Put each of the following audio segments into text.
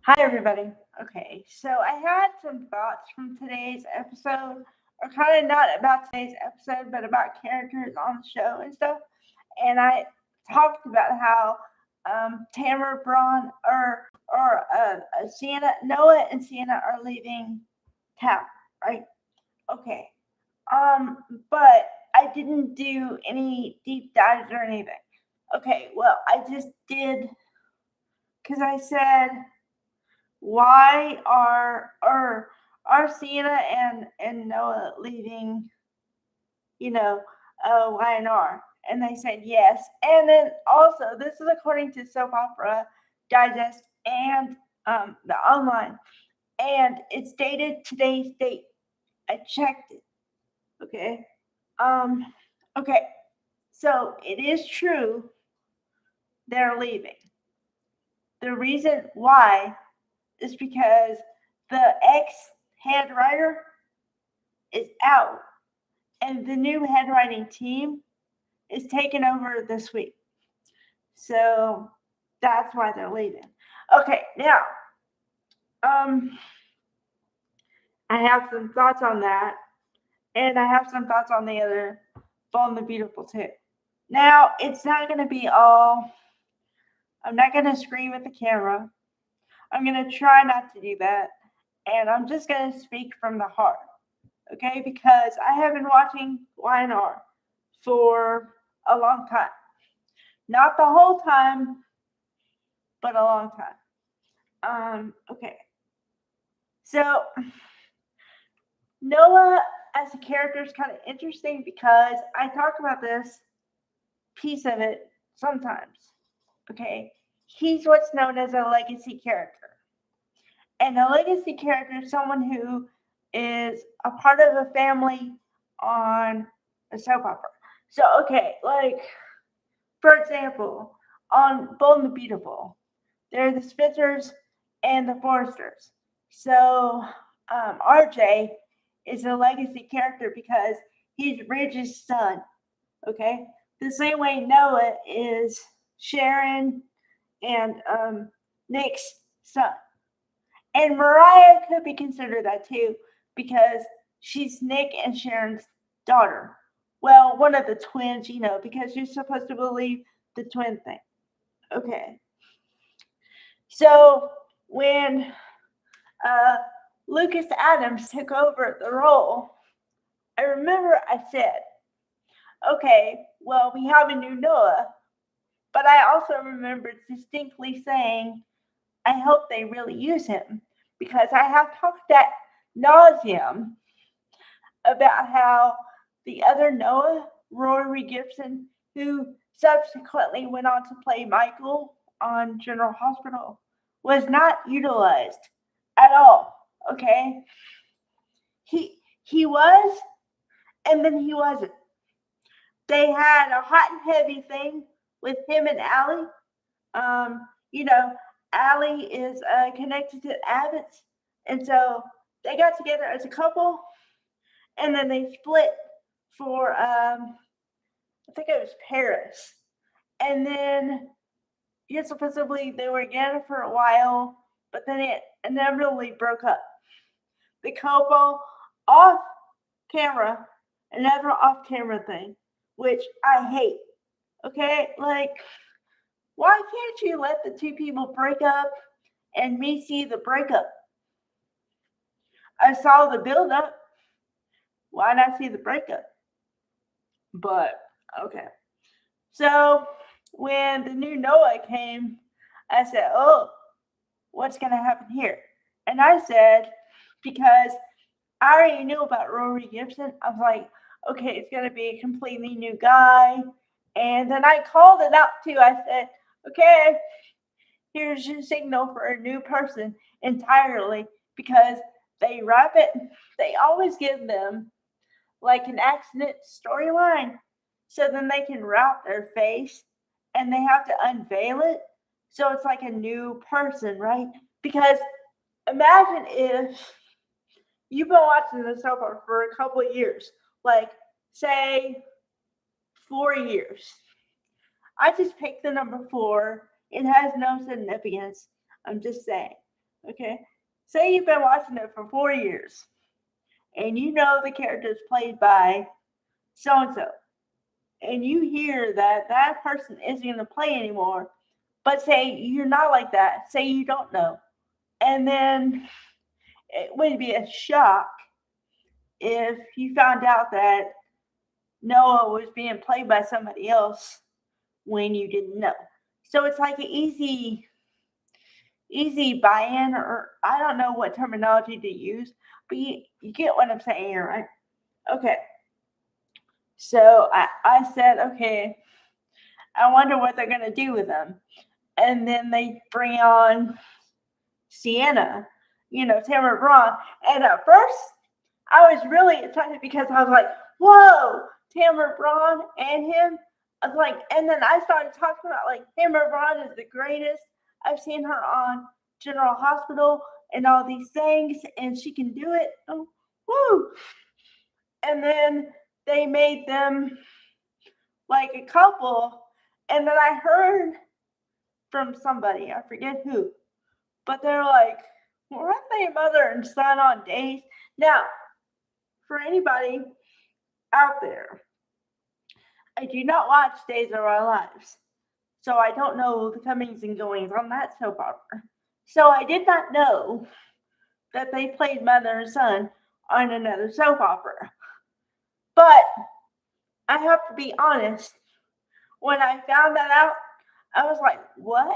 Hi, everybody. Okay, so I had some thoughts from today's episode, or kind of not about today's episode, but about characters on the show and stuff. And I talked about how Tamara Braun or Sienna, Noah and Sienna are leaving town, right? Okay. Um, but I didn't do any deep dives or anything. Okay, well, I just did because I said why are Sienna and Noah leaving, you know, YNR? And they said yes. And then also, this is according to Soap Opera Digest and the online, and it's dated today's date. I checked it. Okay. Um. Okay. So it is true they're leaving. The reason why is because the ex head writer is out, and the new head writing team is taking over this week. So that's why they're leaving. Okay, now um, I have some thoughts on that, and I have some thoughts on the other Bold and the Beautiful too. Now it's not going to be all. I'm not going to scream at the camera. I'm going to try not to do that, and I'm just going to speak from the heart. Okay, because I have been watching YNR for a long time. Not the whole time, but a long time. Okay. So Noah as a character is kind of interesting because I talk about this piece of it sometimes. Okay. He's what's known as a legacy character. And a legacy character is someone who is a part of a family on a soap opera. So, okay, like, for example, on Bold and the Beautiful, there are the Spitzers and the Foresters. So RJ is a legacy character because he's Ridge's son. Okay, the same way Noah is Sharon and Nick's son, and Mariah could be considered that too because she's Nick and Sharon's daughter. Well, one of the twins, because you're supposed to believe the twin thing. Okay, so when uh, Lucas Adams took over the role, I remember I said, okay, well, we have a new Noah, but I also remember distinctly saying, I hope they really use him because I have talked at nauseum about how the other Noah, Rory Gibson, who subsequently went on to play Michael on General Hospital, was not utilized at all. Okay, he was, and then he wasn't. They had a hot and heavy thing with him and Allie. You know, Allie is connected to Abbott's, and so they got together as a couple, and then they split for I think it was Paris, and then yes, supposedly they were together for a while, but then it inevitably broke up. The couple off camera, another off camera thing, which I hate. Okay, like why can't you let the two people break up and me see the breakup? I saw the build up. Why not see the breakup? But okay. So when the new Noah came, I said, "Oh, what's gonna happen here?" And I said, because I already knew about Rory Gibson, I was like, "Okay, it's gonna be a completely new guy." And then I called it out too. I said, "Okay, here's your signal for a new person entirely," because they wrap it. They always give them like an accident storyline. So then they can wrap their face and they have to unveil it. So it's like a new person, right? Because imagine if you've been watching the soap opera for a couple of years, like say 4 years. I just picked the number four. It has no significance. I'm just saying. Okay. Say you've been watching it for 4 years and you know the character is played by so and so, and you hear that that person isn't going to play anymore, but say you're not like that, say you don't know, and then it would be a shock if you found out that Noah was being played by somebody else when you didn't know. So it's like an easy buy-in, or I don't know what terminology to use, but you get what I'm saying here, right? Okay. So I said, okay, I wonder what they're gonna do with them. And then they bring on Sienna, Tamara Braun. And at first I was really excited because I was like, whoa, Tamara Braun and him. I was like, and then I started talking about like Tamara Braun is the greatest. I've seen her on General Hospital and all these things, and she can do it. Oh, woo! And then they made them like a couple, and then I heard from somebody, I forget who, but they're like, weren't they mother and son on Days? Now, for anybody out there, I do not watch Days of Our Lives, so I don't know the comings and goings on that soap opera. So I did not know that they played mother and son on another soap opera. But I have to be honest, when I found that out, I was like, what?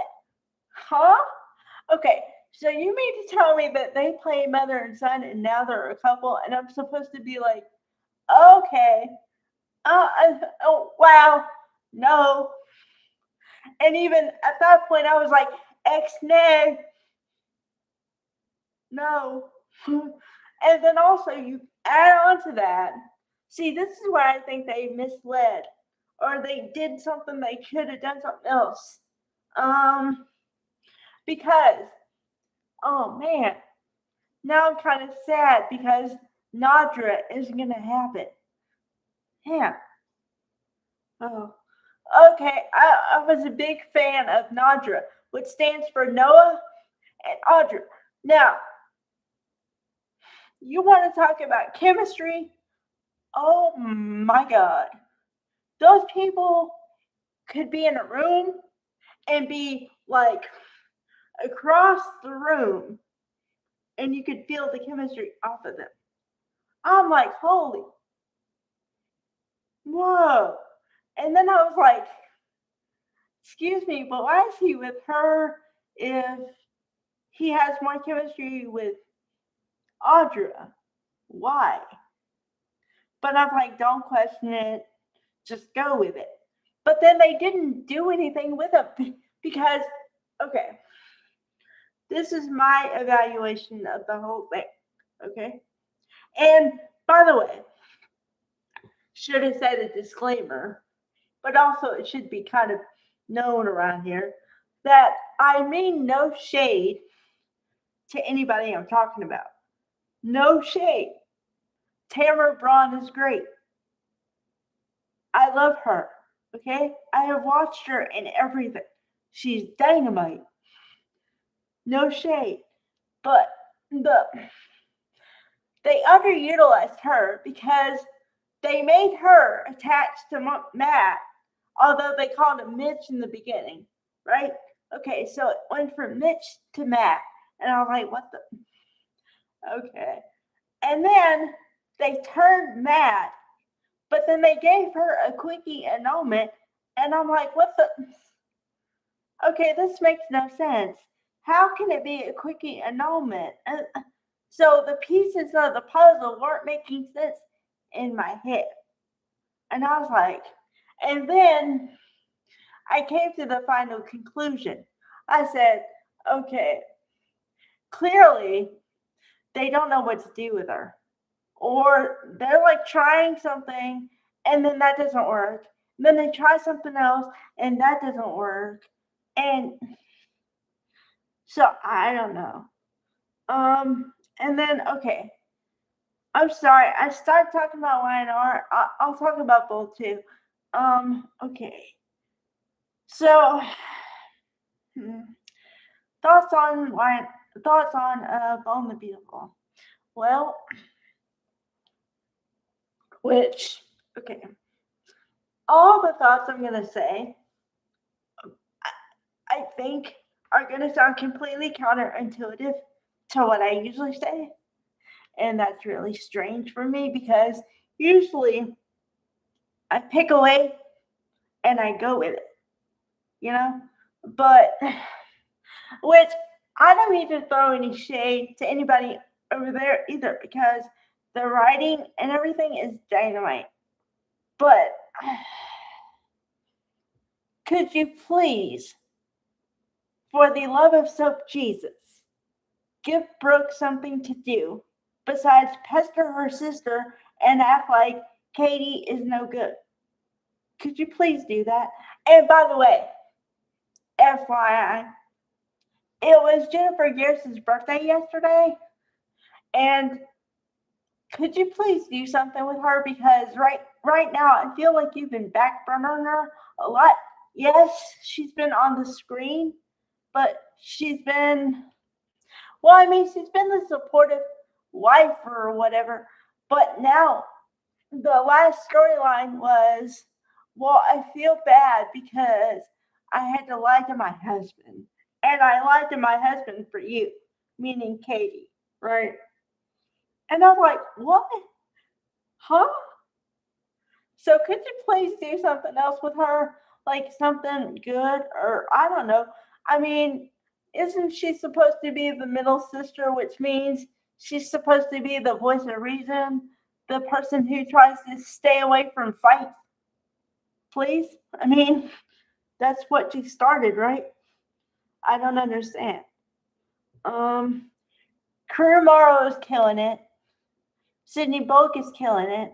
Huh? Okay, so you mean to tell me that they play mother and son and now they're a couple, and I'm supposed to be like, okay, oh, wow, no. And even at that point, I was like, ex nay, no. And then also, you add on to that. See, this is where I think they misled, or they did something they could have done something else. Because, oh man, now I'm kind of sad because Nadra isn't going to happen. Yeah. Oh. Okay, I was a big fan of Nadra, which stands for Noah and Audra. Now, you want to talk about chemistry? Oh my God. Those people could be in a room and be like across the room, and you could feel the chemistry off of them. I'm like, holy, whoa. And then I was like, excuse me, but why is he with her if he has more chemistry with Audra? Why? But I'm like, don't question it, just go with it. But then they didn't do anything with him because, okay, this is my evaluation of the whole thing, okay? And by the way, should have said a disclaimer, but also it should be kind of known around here that I mean no shade to anybody I'm talking about. No shade. Tamara Braun is great. I love her. Okay? I have watched her in everything. She's dynamite. No shade. But they underutilized her because they made her attached to Matt, although they called him Mitch in the beginning, right? Okay, so it went from Mitch to Matt. And I was like, what the? Okay. And then they turned Matt, but then they gave her a quickie annulment. And I'm like, what the? Okay, this makes no sense. How can it be a quickie annulment? So the pieces of the puzzle weren't making sense in my head. And I was like, and then I came to the final conclusion. I said, okay, clearly they don't know what to do with her. Or they're like trying something and then that doesn't work. And then they try something else and that doesn't work. And so I don't know. And then okay, I'm sorry. I started talking about YNR. I'll talk about both too. Okay. So thoughts on why? thoughts on Bone the Beautiful. Well, okay, all the thoughts I'm going to say, I think, are going to sound completely counterintuitive to what I usually say. And that's really strange for me because usually I pick away and I go with it, you know? But, which I don't need to throw any shade to anybody over there either because the writing and everything is dynamite. But could you please, for the love of soap Jesus, give Brooke something to do besides pester her sister and act like Katie is no good? Could you please do that? And by the way, FYI, it was Jennifer Garris's birthday yesterday, and could you please do something with her because right now I feel like you've been backburnering her a lot. Yes, she's been on the screen, but she's been the supportive wife or whatever. But now the last storyline was, well, I feel bad because I had to lie to my husband. And I lied to my husband for you, meaning Katie, right? And I was like, what? Huh? So could you please do something else with her? Like something good? Or I don't know. I mean, isn't she supposed to be the middle sister, which means she's supposed to be the voice of reason, the person who tries to stay away from fights? Please? I mean, that's what she started, right? I don't understand. Career Morrow is killing it. Sydney Bulk is killing it.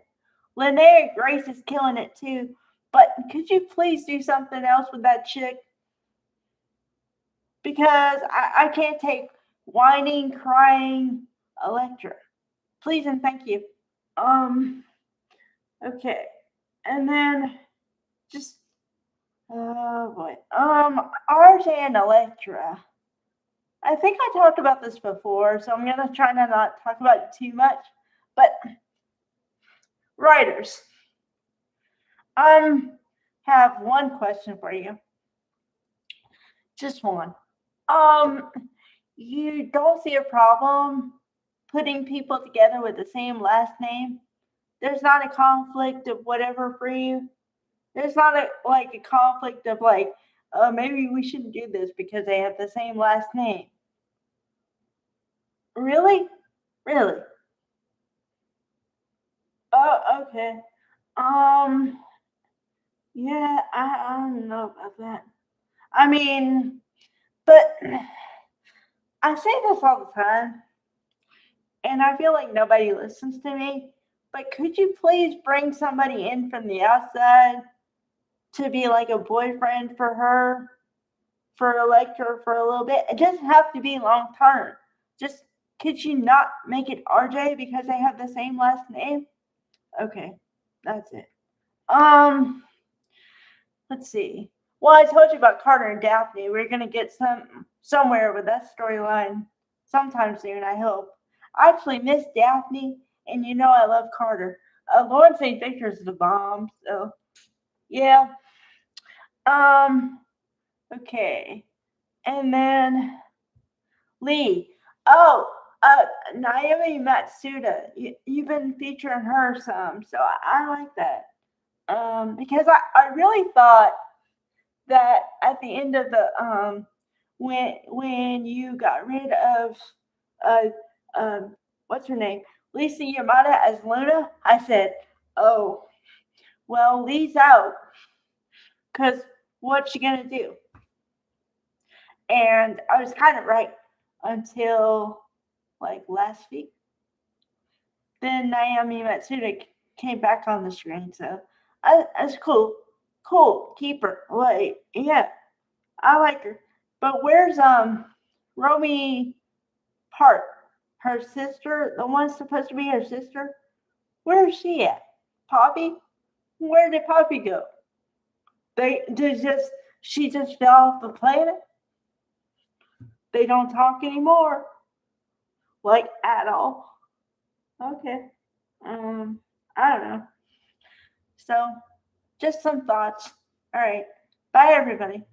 Linnea Grace is killing it too. But could you please do something else with that chick? Because I can't take whining, crying Electra. Please and thank you. Okay. And then just oh boy. RJ and Electra. I think I talked about this before, so I'm gonna try to not talk about it too much. But writers, have one question for you. Just one. Um, you don't see a problem putting people together with the same last name? There's not a conflict of whatever for you. There's not a conflict of like, maybe we shouldn't do this because they have the same last name. Really? Really? Oh, okay. Um, yeah, I don't know about that. I mean, but I say this all the time, and I feel like nobody listens to me. But could you please bring somebody in from the outside to be like a boyfriend for her, for Electra for a little bit? It doesn't have to be long term. Just could you not make it RJ because they have the same last name? Okay, that's it. Let's see. Well, I told you about Carter and Daphne. We're gonna get somewhere with that storyline sometime soon, I hope. I actually miss Daphne, and you know I love Carter. Lauren St. Victor's the bomb, so yeah. Um, okay. And then Lee. Oh, Naomi Matsuda. You've been featuring her some, so I like that. Because I really thought that at the end of the when you got rid of uh what's her name, Lisa Yamada as Luna, I said, oh well, Lee's out because what's she gonna do? And I was kind of right until like last week. Then Naomi Matsuda came back on the screen, so that's cool. Cool, keep her. Like, yeah, I like her. But where's Romy Park? Her sister, the one supposed to be her sister? Where is she at? Poppy? Where did Poppy go? She just fell off the planet? They don't talk anymore. Like at all. Okay. I don't know. So just some thoughts. All right. Bye everybody.